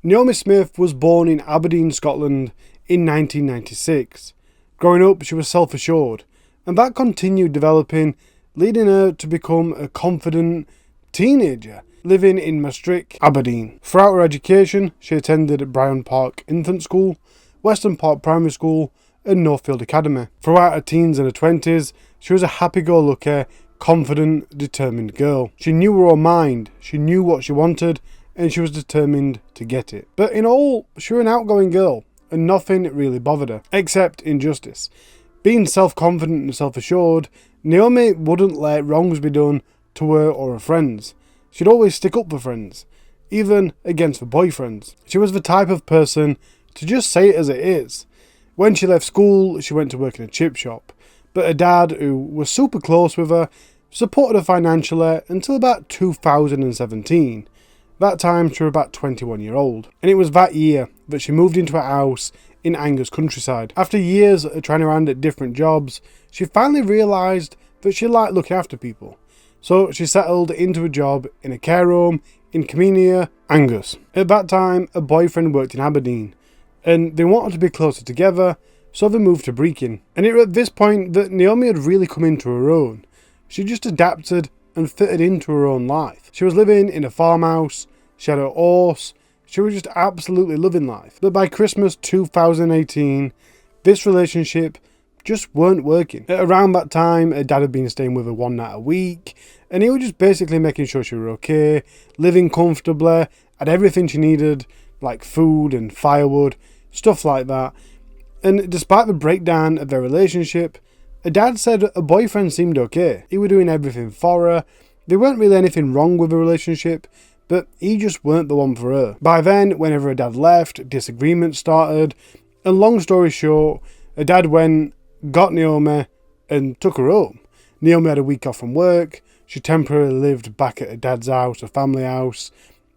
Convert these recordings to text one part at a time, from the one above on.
Neomi Smith was born in Aberdeen, Scotland in 1996. Growing up, she was self-assured, and that continued developing, leading her to become a confident teenager living in Maastricht, Aberdeen. Throughout her education, she attended Bryan Park Infant School, Western Park Primary School, and Northfield Academy. Throughout her teens and her 20s, she was a happy-go-lucky, confident, determined girl. She knew her own mind, she knew what she wanted, and she was determined to get it. But in all, she was an outgoing girl, and nothing really bothered her, except injustice. Being self-confident and self-assured, Naomi wouldn't let wrongs be done to her or her friends. She'd always stick up for friends, even against her boyfriends. She was the type of person to just say it as it is. When she left school, she went to work in a chip shop, but her dad, who was super close with her, supported her financially until about 2017. That time she was about 21 years old, and it was that year that she moved into a house in Angus countryside. After years of trying her hand at different jobs, she finally realised that she liked looking after people. So she settled into a job in a care home in Comenia, Angus. At that time, her boyfriend worked in Aberdeen, and they wanted to be closer together, so they moved to Brechin. And it was at this point that Naomi had really come into her own. She just adapted and fitted into her own life. She was living in a farmhouse, she had a horse, she was just absolutely loving life. But by Christmas 2018, this relationship just weren't working. At around that time, her dad had been staying with her one night a week, and he was just basically making sure she was okay, living comfortably, had everything she needed, like food and firewood, stuff like that. And despite the breakdown of their relationship, her dad said her boyfriend seemed okay. He was doing everything for her. There weren't really anything wrong with the relationship, but he just weren't the one for her. By then, whenever her dad left, disagreements started, and long story short, her dad went, got Naomi, and took her home. Naomi had a week off from work, she temporarily lived back at her dad's house, her family house,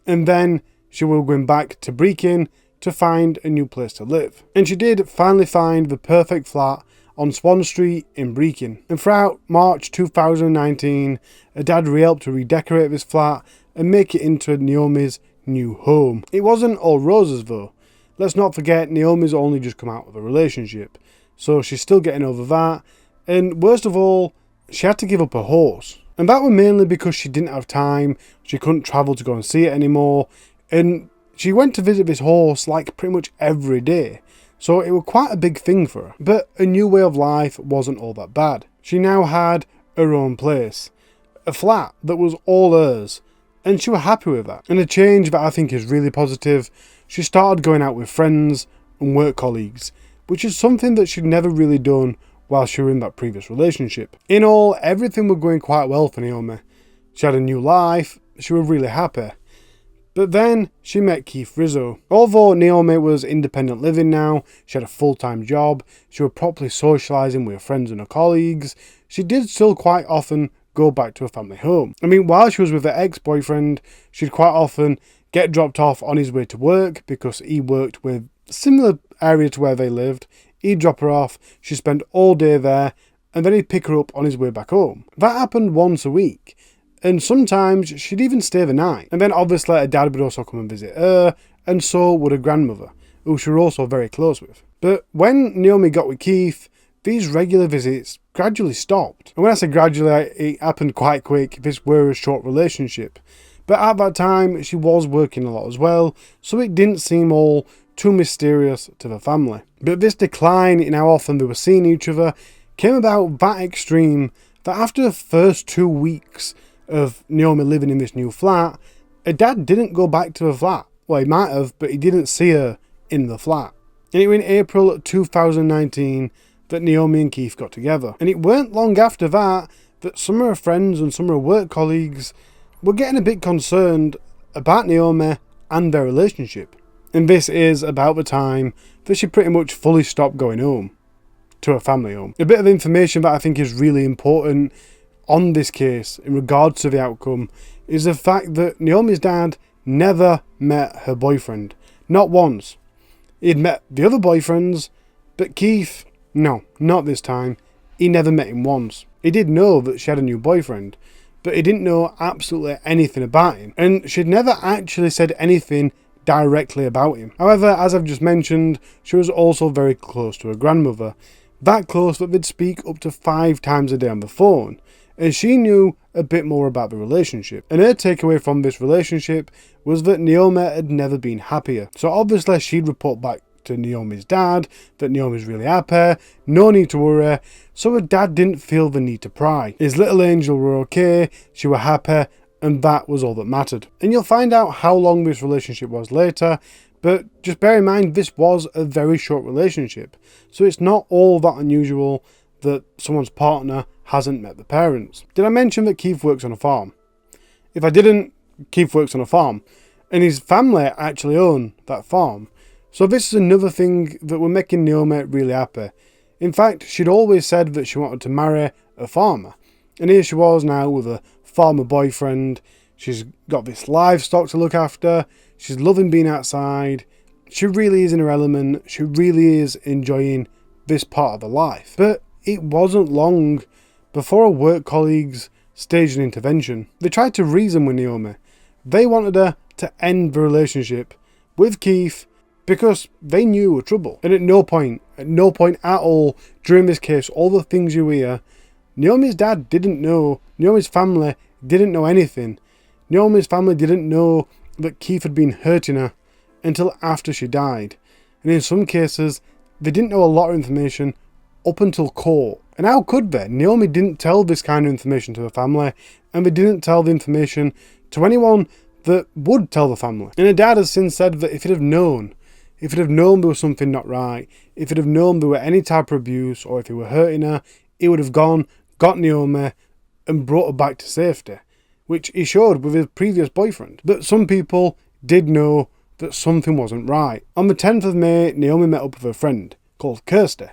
and then she was going back to Brechin to find a new place to live. And she did finally find the perfect flat on Swan Street in Brechin. And throughout March 2019, her dad helped to redecorate this flat and make it into Naomi's new home. It wasn't all roses though. Let's not forget, Naomi's only just come out of a relationship, so she's still getting over that. And worst of all, she had to give up her horse. And that was mainly because she didn't have time, she couldn't travel to go and see it anymore, and she went to visit this horse like pretty much every day. So it was quite a big thing for her. But a new way of life wasn't all that bad. She now had her own place, a flat that was all hers, and she was happy with that. And a change that I think is really positive, she started going out with friends and work colleagues, which is something that she'd never really done while she was in that previous relationship. In all, everything was going quite well for Naomi. She had a new life, she was really happy. But then she met Keith Rizzo. Although Naomi was independent living now, she had a full-time job, she was properly socialising with her friends and her colleagues, she did still quite often go back to her family home. I mean, while she was with her ex-boyfriend, she'd quite often get dropped off on his way to work because he worked with a similar area to where they lived. He'd drop her off, she'd spend all day there, and then he'd pick her up on his way back home. That happened once a week. And sometimes she'd even stay the night. And then obviously her dad would also come and visit her, and so would her grandmother, who she was also very close with. But when Naomi got with Keith, these regular visits gradually stopped. And when I say gradually, it happened quite quick. This were a short relationship. But at that time, she was working a lot as well, so it didn't seem all too mysterious to the family. But this decline in how often they were seeing each other came about that extreme that after the first 2 weeks of Naomi living in this new flat, her dad didn't go back to the flat. Well, he might have, but he didn't see her in the flat. And it was in April 2019 that Naomi and Keith got together. And it weren't long after that some of her friends and some of her work colleagues were getting a bit concerned about Naomi and their relationship. And this is about the time that she pretty much fully stopped going home, to her family home. A bit of information that I think is really important on this case in regards to the outcome is the fact that Naomi's dad never met her boyfriend. Not once. He'd met the other boyfriends, but Keith, no, not this time. He never met him once. He did know that she had a new boyfriend, but he didn't know absolutely anything about him. And she'd never actually said anything directly about him. However, as I've just mentioned, she was also very close to her grandmother. That close that they'd speak up to 5 times a day on the phone. And she knew a bit more about the relationship. And her takeaway from this relationship was that Naomi had never been happier. So obviously she'd report back to Naomi's dad that Naomi's really happy, no need to worry, so her dad didn't feel the need to pry. His little angel were okay, she were happy, and that was all that mattered. And you'll find out how long this relationship was later, but just bear in mind this was a very short relationship, so it's not all that unusual that someone's partner hasn't met the parents. Did I mention that Keith works on a farm? If I didn't, Keith works on a farm, and his family actually own that farm. So this is another thing that were making Naomi really happy. In fact, she'd always said that she wanted to marry a farmer. And here she was now with a farmer boyfriend. She's got this livestock to look after. She's loving being outside. She really is in her element. She really is enjoying this part of her life. But it wasn't long before her work colleagues staged an intervention. They tried to reason with Naomi. They wanted her to end the relationship with Keith because they knew her trouble. And at no point at all during this case, all the things you hear, Naomi's dad didn't know, Naomi's family didn't know anything. Naomi's family didn't know that Keith had been hurting her until after she died. And in some cases, they didn't know a lot of information up until court. And how could they? Naomi didn't tell this kind of information to the family, and they didn't tell the information to anyone that would tell the family. And her dad has since said that if he'd have known there was something not right, if he'd have known there were any type of abuse, or if he were hurting her, he would have got Naomi and brought her back to safety, which he showed with his previous boyfriend. But some people did know that something wasn't right. On the 10th of May, Naomi met up with her friend, called Kirsty,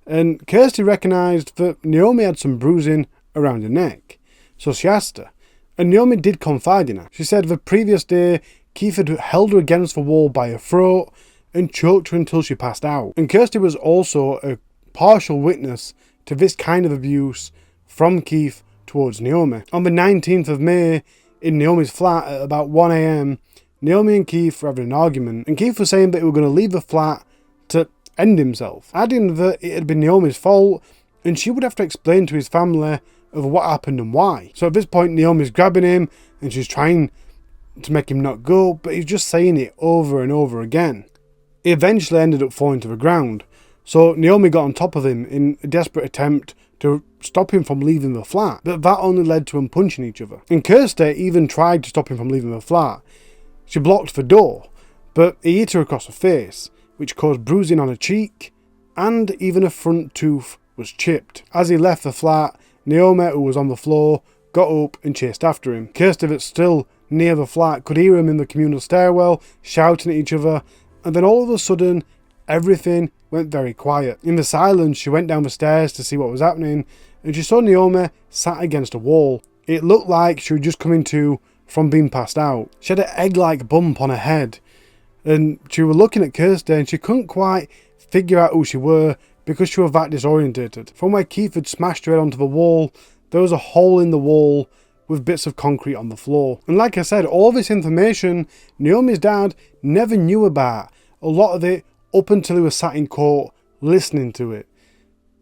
and Kirsty recognised that Naomi had some bruising around her neck, so she asked her, and Naomi did confide in her. She said the previous day, Keith had held her against the wall by her throat and choked her until she passed out. And Kirsty was also a partial witness to this kind of abuse from Keith towards Naomi. On the 19th of May, in Naomi's flat at about 1 a.m, Naomi and Keith were having an argument, and Keith was saying that he was going to leave the flat to end himself, adding that it had been Naomi's fault and she would have to explain to his family of what happened and why. So at this point, Naomi's grabbing him and she's trying to make him not go, but he's just saying it over and over again. He eventually ended up falling to the ground, so Naomi got on top of him in a desperate attempt to stop him from leaving the flat, but that only led to them punching each other. And Kirsty even tried to stop him from leaving the flat. She blocked the door, but he hit her across the face, which caused bruising on her cheek, and even a front tooth was chipped. As he left the flat, Naomi, who was on the floor, got up and chased after him. Kirsty, that's still near the flat, could hear him in the communal stairwell, shouting at each other, and then all of a sudden, everything went very quiet. In the silence, she went down the stairs to see what was happening, and she saw Naomi sat against a wall. It looked like she was just coming to from being passed out. She had an egg-like bump on her head, and she was looking at Kirsty, and she couldn't quite figure out who she were because she was that disorientated. From where Keith had smashed her head onto the wall, there was a hole in the wall with bits of concrete on the floor. And like I said, all this information Naomi's dad never knew about. A lot of it up until he was sat in court listening to it.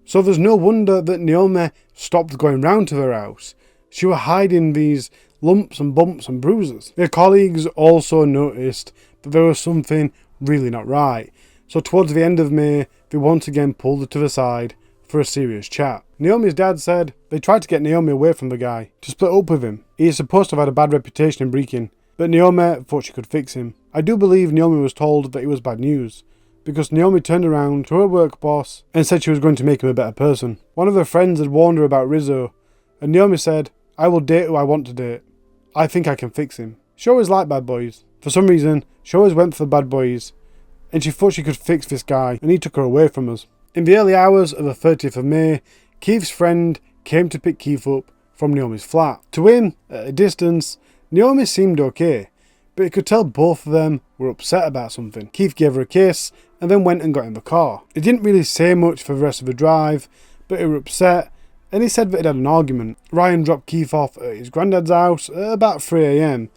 So there's no wonder that Naomi stopped going round to her house. She was hiding these lumps and bumps and bruises. Her colleagues also noticed that there was something really not right. So towards the end of May, they once again pulled her to the side for a serious chat. Naomi's dad said they tried to get Naomi away from the guy, to split up with him. He is supposed to have had a bad reputation in Brecon, but Naomi thought she could fix him. I do believe Naomi was told that it was bad news, because Naomi turned around to her work boss and said she was going to make him a better person. One of her friends had warned her about Rizzo, and Naomi said, "I will date who I want to date. I think I can fix him." She always liked bad boys. For some reason, she always went for the bad boys, and she thought she could fix this guy, and he took her away from us. In the early hours of the 30th of May, Keith's friend came to pick Keith up from Naomi's flat. To him, at a distance, Naomi seemed okay, but he could tell both of them were upset about something. Keith gave her a kiss and then went and got in the car. He didn't really say much for the rest of the drive, but he was upset, and he said that he'd had an argument. Ryan dropped Keith off at his granddad's house at about 3 a.m,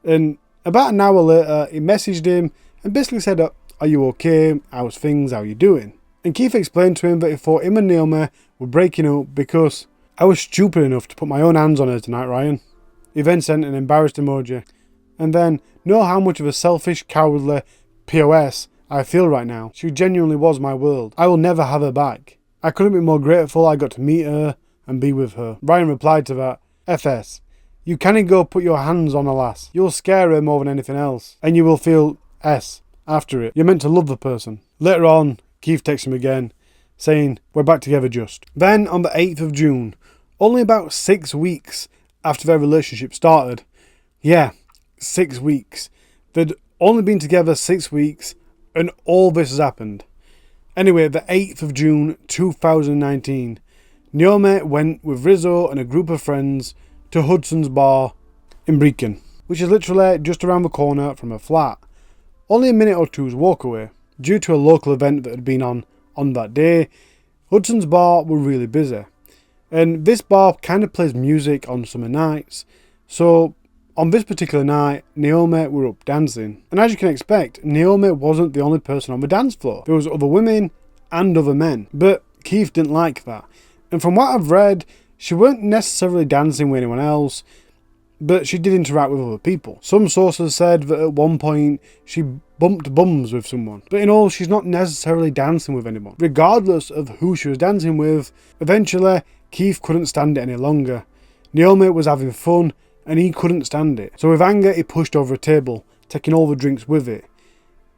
and About an hour later, he messaged him and basically said, "Are you okay? How's things? How you doing?" And Keith explained to him that he thought him and Naomi were breaking up because I was stupid enough to put my own hands on her tonight, Ryan. He then sent an embarrassed emoji. And then, know how much of a selfish, cowardly POS I feel right now. She genuinely was my world. I will never have her back. I couldn't be more grateful I got to meet her and be with her. Ryan replied to that, "FS, you can't go put your hands on a lass. You'll scare her more than anything else. And you will feel S after it. You're meant to love the person." Later on, Keith texted him again, saying, "We're back together just." Then, on the 8th of June, only about 6 weeks after their relationship started. Yeah, 6 weeks. They'd only been together 6 weeks, and all this has happened. Anyway, the 8th of June 2019, Naomi went with Rizzo and a group of friends to Hudson's Bar in Brecon, which is literally just around the corner from her flat. Only a minute or two's walk away. Due to a local event that had been on that day, Hudson's Bar were really busy. And this bar kind of plays music on summer nights, so on this particular night, Naomi were up dancing. And as you can expect, Naomi wasn't the only person on the dance floor. There was other women and other men. But Keith didn't like that. And from what I've read, she weren't necessarily dancing with anyone else, but she did interact with other people. Some sources said that at one point she bumped bums with someone. But in all, she's not necessarily dancing with anyone. Regardless of who she was dancing with, eventually Keith couldn't stand it any longer. Naomi was having fun, and he couldn't stand it. So with anger, he pushed over a table, taking all the drinks with it.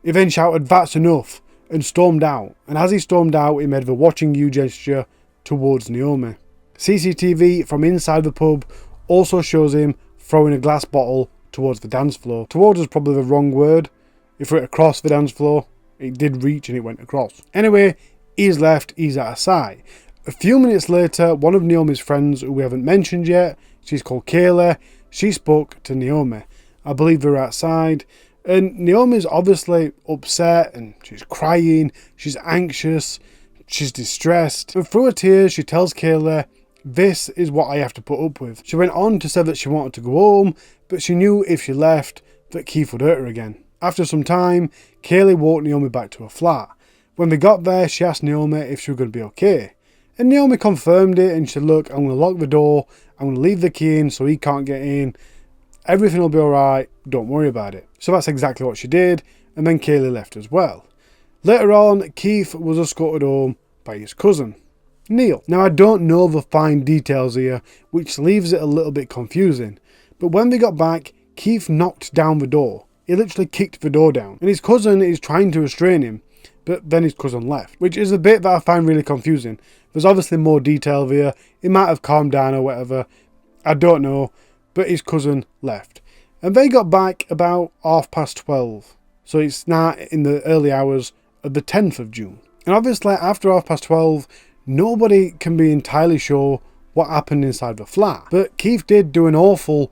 He then shouted, "That's enough," and stormed out. And as he stormed out, he made the watching you gesture towards Naomi. CCTV from inside the pub also shows him throwing a glass bottle towards the dance floor. Towards is probably the wrong word. He threw it across the dance floor. It did reach and it went across. Anyway, he's left, he's out of sight. A few minutes later, one of Naomi's friends, who we haven't mentioned yet, she's called Kayla, she spoke to Naomi. I believe they're outside, and Naomi's obviously upset, and she's crying, she's anxious, she's distressed, and through her tears she tells Kayla, "This is what I have to put up with." She went on to say that she wanted to go home, but she knew if she left, that Keith would hurt her again. After some time, Kayla walked Naomi back to her flat. When they got there, she asked Naomi if she was going to be okay. And Naomi confirmed it and said, "Look, I'm going to lock the door, I'm going to leave the key in so he can't get in. Everything will be alright, don't worry about it." So that's exactly what she did, and then Kaylee left as well. Later on, Keith was escorted home by his cousin, Neil. Now I don't know the fine details here, which leaves it a little bit confusing, but when they got back, Keith knocked down the door. He literally kicked the door down, and his cousin is trying to restrain him, but then his cousin left, which is a bit that I find really confusing. There's obviously more detail there. He might have calmed down or whatever. I don't know. But his cousin left. And they got back about 12:30. So it's now in the early hours of the 10th of June. And obviously after 12:30, nobody can be entirely sure what happened inside the flat. But Keith did do an awful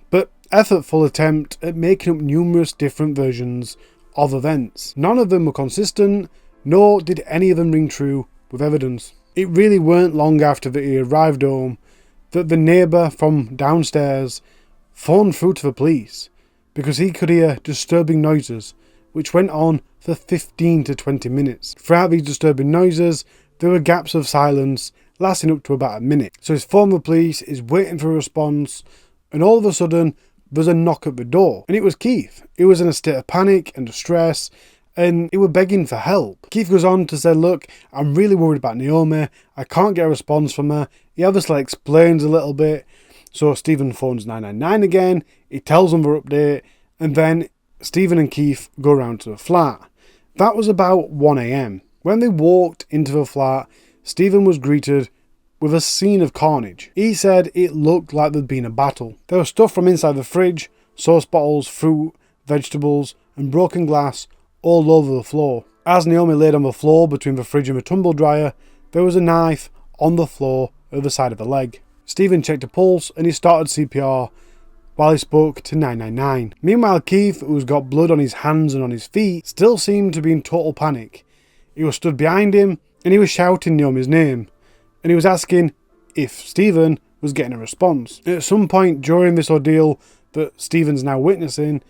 but effortful attempt at making up numerous different versions of events. None of them were consistent, nor did any of them ring true with evidence. It really weren't long after that he arrived home that the neighbour from downstairs phoned through to the police because he could hear disturbing noises which went on for 15 to 20 minutes. Throughout these disturbing noises, there were gaps of silence lasting up to about a minute. So his phone the police is waiting for a response, and all of a sudden there's a knock at the door, and it was Keith. He was in a state of panic and distress, and he was begging for help. Keith goes on to say, "Look, I'm really worried about Naomi. I can't get a response from her." He obviously explains a little bit. So Stephen phones 999 again. He tells them their update, and then Stephen and Keith go round to the flat. That was about 1 a.m. When they walked into the flat, Stephen was greeted with a scene of carnage. He said it looked like there'd been a battle. There was stuff from inside the fridge, sauce bottles, fruit, vegetables, and broken glass all over the floor. As Naomi laid on the floor between the fridge and the tumble dryer, there was a knife on the floor at the side of her leg. Stephen checked a pulse and he started CPR while he spoke to 999. Meanwhile, Keith, who's got blood on his hands and on his feet, still seemed to be in total panic. He was stood behind him and he was shouting Naomi's name, and he was asking if Stephen was getting a response. And at some point during this ordeal that Stephen's now witnessing,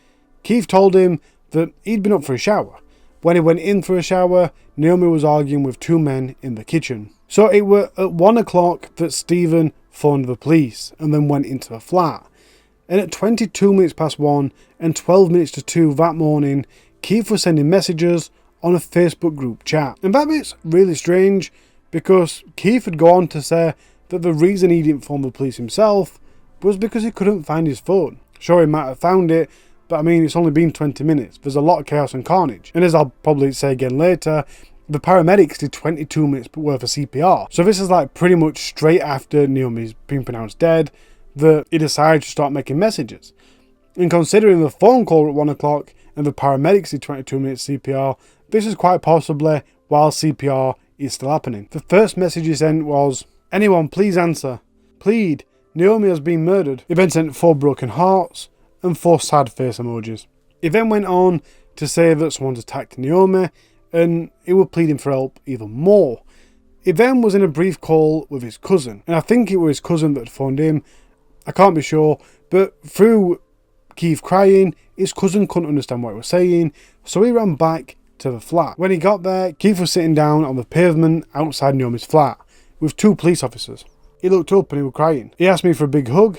Keith told him that he'd been up for a shower. When he went in for a shower, Naomi was arguing with two men in the kitchen. So it were at 1 o'clock that Stephen phoned the police and then went into the flat. And at 22 minutes past 1 and 12 minutes to 2 that morning, Keith was sending messages on a Facebook group chat. And that bit's really strange because Keith had gone on to say that the reason he didn't phone the police himself was because he couldn't find his phone. Sure, he might have found it, but I mean, it's only been 20 minutes. There's a lot of chaos and carnage. And as I'll probably say again later, the paramedics did 22 minutes worth of CPR. So this is like pretty much straight after Naomi's been pronounced dead that he decided to start making messages. And considering the phone call at 1 o'clock and the paramedics did 22 minutes CPR, this is quite possibly while CPR is still happening. The first message he sent was, "Anyone please answer. Plead. Naomi has been murdered." He then sent 4 broken hearts and 4 sad face emojis. He then went on to say that someone's attacked Naomi and he was pleading for help even more. He then was in a brief call with his cousin, and I think it was his cousin that had phoned him. I can't be sure, but through Keith crying, his cousin couldn't understand what he was saying, so he ran back to the flat. When he got there, Keith was sitting down on the pavement outside Naomi's flat with 2 police officers. He looked up and he was crying. He asked me for a big hug,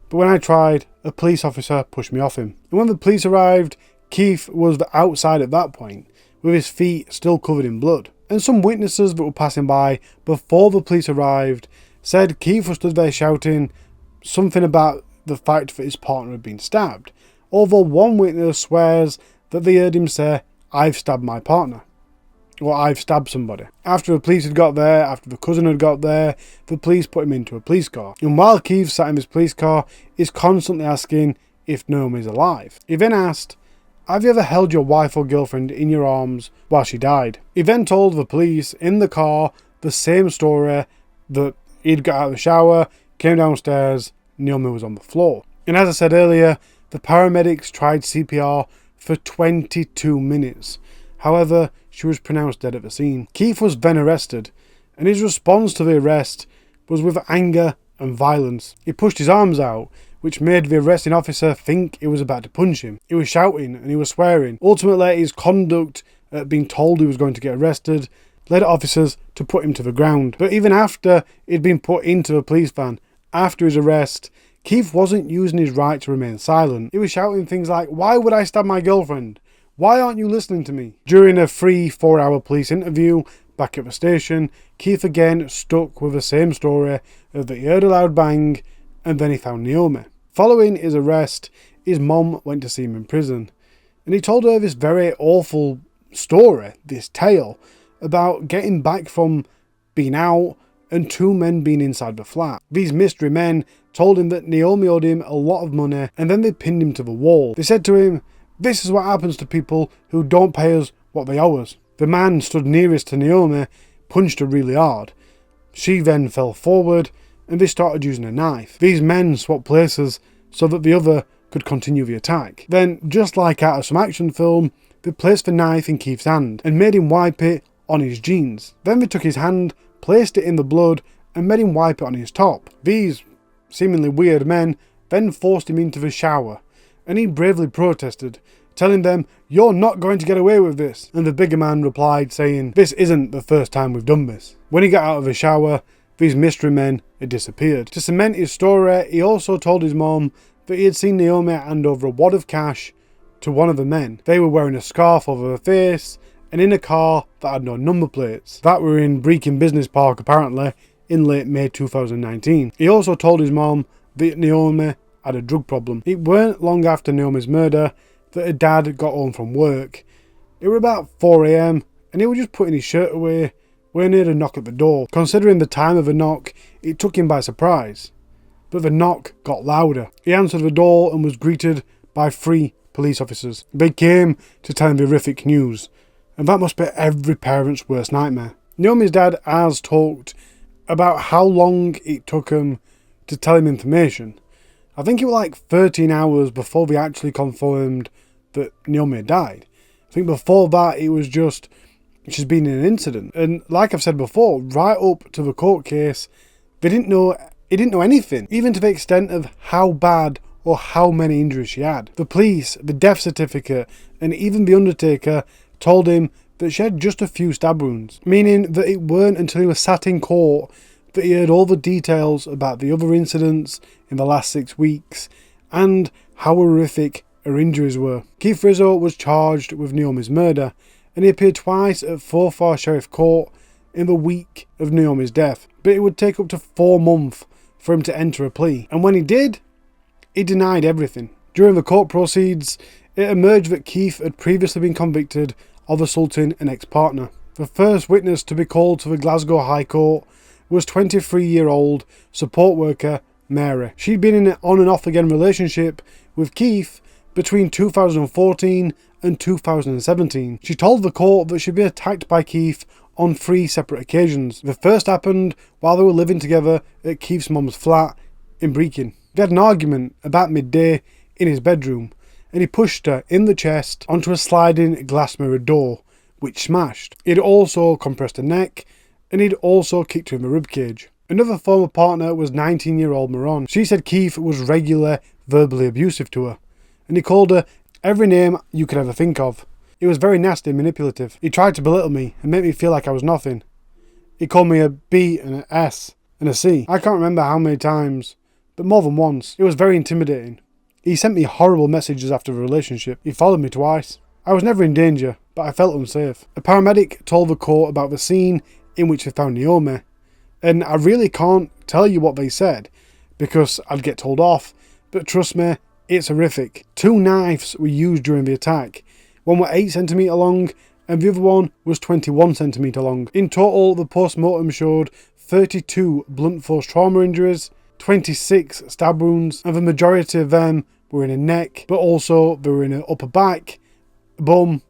but when I tried, a police officer pushed me off him. And when the police arrived, Keith was outside at that point, with his feet still covered in blood. And some witnesses that were passing by before the police arrived said Keith was stood there shouting something about the fact that his partner had been stabbed, although one witness swears that they heard him say, "I've stabbed my partner," or "I've stabbed somebody." After the police had got there, after the cousin had got there, the police put him into a police car. And while Keith sat in his police car, he's constantly asking if Naomi's alive. He then asked, "Have you ever held your wife or girlfriend in your arms while she died?" He then told the police in the car the same story, that he'd got out of the shower, came downstairs, Naomi was on the floor. And as I said earlier, the paramedics tried CPR for 22 minutes. However, she was pronounced dead at the scene. Keith was then arrested, and his response to the arrest was with anger and violence. He pushed his arms out, which made the arresting officer think he was about to punch him. He was shouting and he was swearing. Ultimately, his conduct at being told he was going to get arrested led officers to put him to the ground. But even after he'd been put into a police van, after his arrest, Keith wasn't using his right to remain silent. He was shouting things like, "Why would I stab my girlfriend? Why aren't you listening to me?" During a 3-4 hour police interview back at the station, Keith again stuck with the same story of that he heard a loud bang and then he found Naomi. Following his arrest, his mom went to see him in prison, and he told her this very awful story, this tale, about getting back from being out and 2 men being inside the flat. These mystery men told him that Naomi owed him a lot of money, and then they pinned him to the wall. They said to him, "This is what happens to people who don't pay us what they owe us." The man stood nearest to Naomi punched her really hard. She then fell forward, and they started using a knife. These men swapped places so that the other could continue the attack. Then, just like out of some action film, they placed the knife in Keith's hand and made him wipe it on his jeans. Then they took his hand, placed it in the blood, and made him wipe it on his top. These seemingly weird men then forced him into the shower, and he bravely protested, telling them, "You're not going to get away with this." And the bigger man replied saying, "This isn't the first time we've done this." When he got out of the shower, these mystery men had disappeared. To cement his story, he also told his mom that he had seen Naomi hand over a wad of cash to one of the men. They were wearing a scarf over their face and in a car that had no number plates. That were in Brecon Business Park apparently in late May 2019. He also told his mom that Naomi had a drug problem. It weren't long after Naomi's murder that her dad got home from work. It were about 4 a.m. and he was just putting his shirt away when he heard a knock at the door. Considering the time of the knock, it took him by surprise. But the knock got louder. He answered the door and was greeted by 3 police officers. They came to tell him the horrific news, and that must be every parent's worst nightmare. Naomi's dad has talked about how long it took him to tell him information. I think it was like 13 hours before they actually confirmed that Naomi had died. I think before that it was just, she's been in an incident. And like I've said before, right up to the court case, he didn't know anything, even to the extent of how bad or how many injuries she had. The police, the death certificate, and even the undertaker told him that she had just a few stab wounds, meaning that it weren't until he was sat in court that he heard all the details about the other incidents in the last 6 weeks and how horrific her injuries were. Keith Rizzo was charged with Naomi's murder, and he appeared twice at Forfar Sheriff Court in the week of Naomi's death, but it would take up to 4 months for him to enter a plea, and when he did, he denied everything. During the court proceedings, it emerged that Keith had previously been convicted of assaulting an ex-partner. The first witness to be called to the Glasgow High Court was 23-year-old support worker Mary. She'd been in an on and off again relationship with Keith between 2014 and 2017. She told the court that she'd been attacked by Keith on 3 separate occasions. The first happened while they were living together at Keith's mum's flat in Brechin. They had an argument about midday in his bedroom, and he pushed her in the chest onto a sliding glass mirror door, which smashed. He'd also compressed her neck, and he'd also kicked her in the ribcage. Another former partner was 19-year-old Maron. She said Keith was regularly verbally abusive to her, and he called her every name you could ever think of. He was very nasty and manipulative. He tried to belittle me and make me feel like I was nothing. He called me a B and an S and a C. I can't remember how many times, but more than once. It was very intimidating. He sent me horrible messages after the relationship. He followed me twice. I was never in danger, but I felt unsafe. A paramedic told the court about the scene in which they found Naomi, and I really can't tell you what they said because I'd get told off, but trust me, it's horrific. 2 knives were used during the attack. One were 8 cm long and the other one was 21 cm long. In total, the post-mortem showed 32 blunt force trauma injuries, 26 stab wounds, and the majority of them were in her neck, but also they were in her upper back, bum,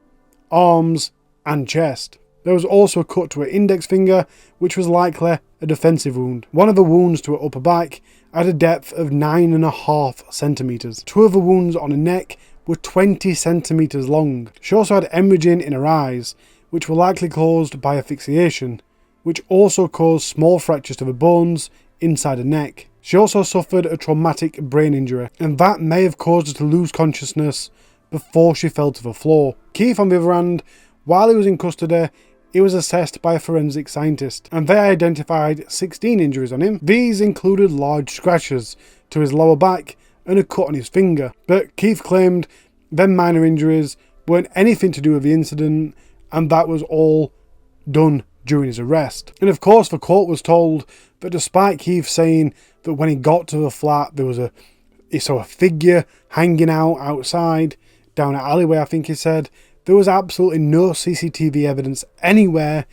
arms and chest. There was also a cut to her index finger, which was likely a defensive wound. One of the wounds to her upper back had a depth of 9.5 centimeters. 2 of the wounds on her neck were 20 centimeters long. She also had hemorrhaging in her eyes, which were likely caused by asphyxiation, which also caused small fractures to the bones inside her neck. She also suffered a traumatic brain injury, and that may have caused her to lose consciousness before she fell to the floor. Keith, on the other hand, while he was in custody, he was assessed by a forensic scientist, and they identified 16 injuries on him. These included large scratches to his lower back and a cut on his finger. But Keith claimed them minor injuries weren't anything to do with the incident, and that was all done during his arrest. And of course, the court was told that despite Keith saying that when he got to the flat, he saw a figure hanging out outside, down an alleyway, I think he said, there was absolutely no CCTV evidence anywhere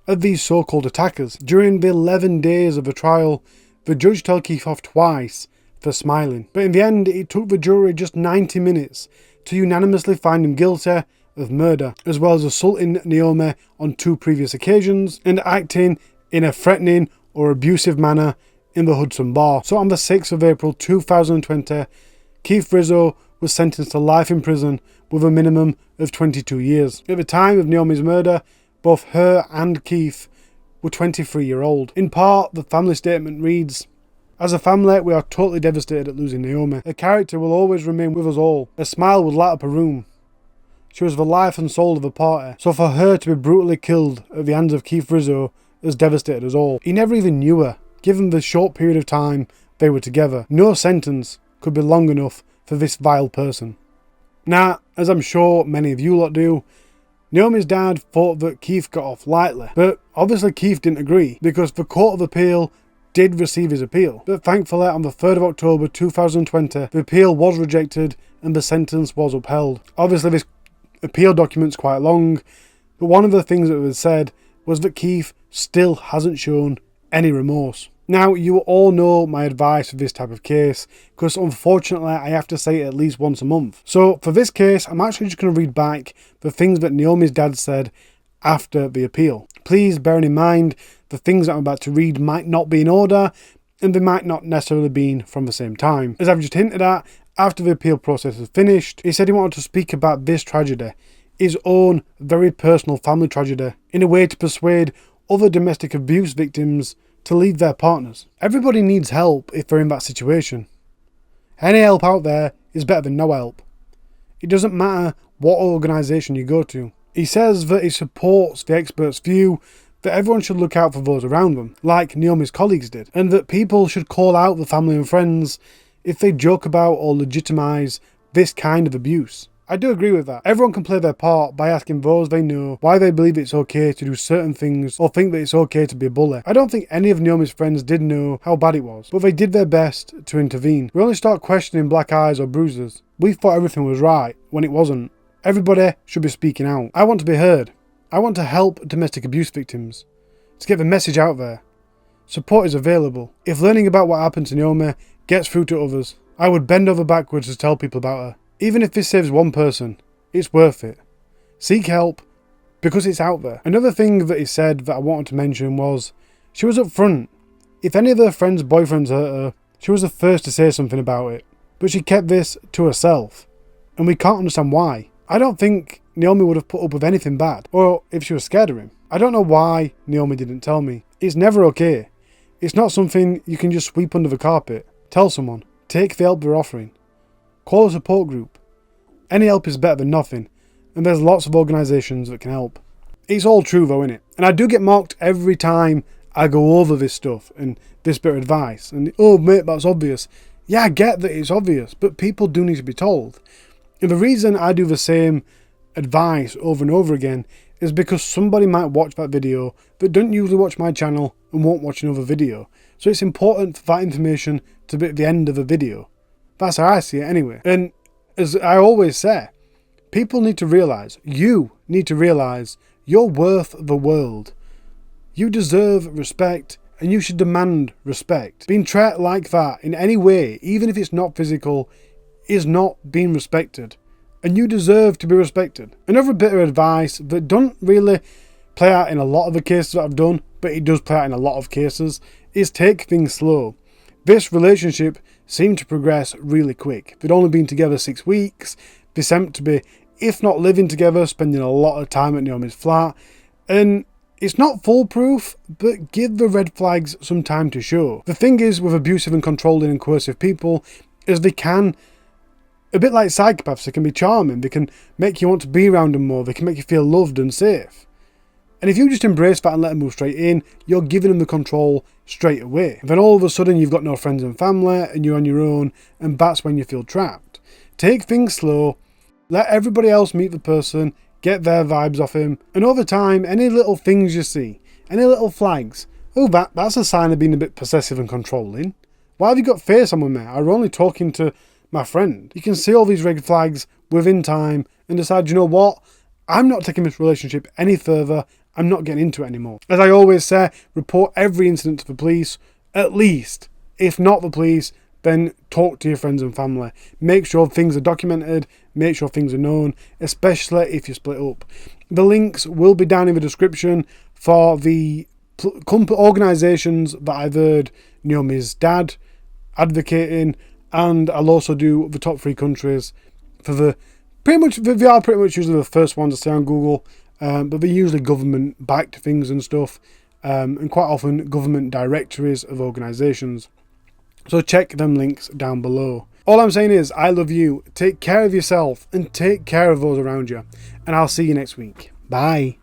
of these so-called attackers. During the 11 days of the trial, the judge told Keith off twice for smiling. But in the end, it took the jury just 90 minutes to unanimously find him guilty of murder, as well as assaulting Naomi on 2 previous occasions and acting in a threatening or abusive manner in the Hudson Bar. So on the 6th of April 2020, Keith Rizzo was sentenced to life in prison with a minimum of 22 years. At the time of Naomi's murder, both her and Keith were 23-year-old. In part, the family statement reads, "As a family, we are totally devastated at losing Naomi. Her character will always remain with us all. Her smile would light up a room. She was the life and soul of the party. So for her to be brutally killed at the hands of Keith Rizzo has devastated us all. He never even knew her, given the short period of time they were together. No sentence could be long enough for this vile person." Now, as I'm sure many of you lot do, Naomi's dad thought that Keith got off lightly, but obviously Keith didn't agree, because the Court of Appeal did receive his appeal. But thankfully, on the 3rd of October 2020, the appeal was rejected and the sentence was upheld. Obviously, this appeal document's quite long, but one of the things that was said was that Keith still hasn't shown any remorse. Now, you all know my advice for this type of case, because unfortunately I have to say it at least once a month. So for this case, I'm actually just going to read back the things that Naomi's dad said after the appeal. Please bear in mind the things that I'm about to read might not be in order, and they might not necessarily be from the same time. As I've just hinted at, after the appeal process was finished, he said he wanted to speak about this tragedy, his own very personal family tragedy, in a way to persuade other domestic abuse victims to leave their partners. Everybody needs help if they're in that situation. Any help out there is better than no help. It doesn't matter what organisation you go to. He says that he supports the expert's view that everyone should look out for those around them, like Naomi's colleagues did, and that people should call out the family and friends if they joke about or legitimise this kind of abuse. I do agree with that. Everyone can play their part by asking those they know why they believe it's okay to do certain things or think that it's okay to be a bully. I don't think any of Naomi's friends did know how bad it was, but they did their best to intervene. We only start questioning black eyes or bruises. We thought everything was right when it wasn't. Everybody should be speaking out. I want to be heard. I want to help domestic abuse victims, to get the message out there. Support is available. If learning about what happened to Naomi gets through to others, I would bend over backwards to tell people about her. Even if this saves one person, it's worth it. Seek help, because it's out there. Another thing that he said that I wanted to mention was, she was up front. If any of her friends' boyfriends hurt her, she was the first to say something about it. But she kept this to herself, and we can't understand why. I don't think Naomi would have put up with anything bad, or if she was scared of him. I don't know why Naomi didn't tell me. It's never okay. It's not something you can just sweep under the carpet. Tell someone. Take the help they're offering. Call a support group. Any help is better than nothing, and there's lots of organisations that can help. It's all true though, innit? And I do get mocked every time I go over this stuff and this bit of advice. And, oh mate, that's obvious. Yeah, I get that it's obvious, but people do need to be told. And the reason I do the same advice over and over again is because somebody might watch that video that don't usually watch my channel and won't watch another video. So it's important for that information to be at the end of the video. That's how I see it anyway. And as I always say, people need to realise, you need to realise, you're worth the world. You deserve respect, and you should demand respect. Being treated like that in any way, even if it's not physical, is not being respected. And you deserve to be respected. Another bit of advice that don't really play out in a lot of the cases that I've done, but it does play out in a lot of cases, is take things slow. This relationship seemed to progress really quick. They'd only been together 6 weeks. They seemed to be, if not living together, spending a lot of time at Naomi's flat. And it's not foolproof, but give the red flags some time to show. The thing is with abusive and controlling and coercive people is they can, a bit like psychopaths, they can be charming. They can make you want to be around them more. They can make you feel loved and safe. And if you just embrace that and let them move straight in, you're giving them the control straight away. And then all of a sudden you've got no friends and family and you're on your own, and that's when you feel trapped. Take things slow, let everybody else meet the person, get their vibes off him, and over time, any little things you see, any little flags, oh, that's a sign of being a bit possessive and controlling. Why have you got face on with me? I'm only talking to my friend. You can see all these red flags within time and decide, you know what? I'm not taking this relationship any further. I'm not getting into it anymore. As I always say, report every incident to the police, at least. If not the police, then talk to your friends and family. Make sure things are documented, make sure things are known, especially if you split up. The links will be down in the description for the organisations that I've heard Naomi's dad advocating, and I'll also do the top 3 countries for they are pretty much usually the first ones to say on Google. But they're usually government-backed things and stuff, and quite often government directories of organisations. So check them links down below. All I'm saying is, I love you, take care of yourself, and take care of those around you. And I'll see you next week. Bye.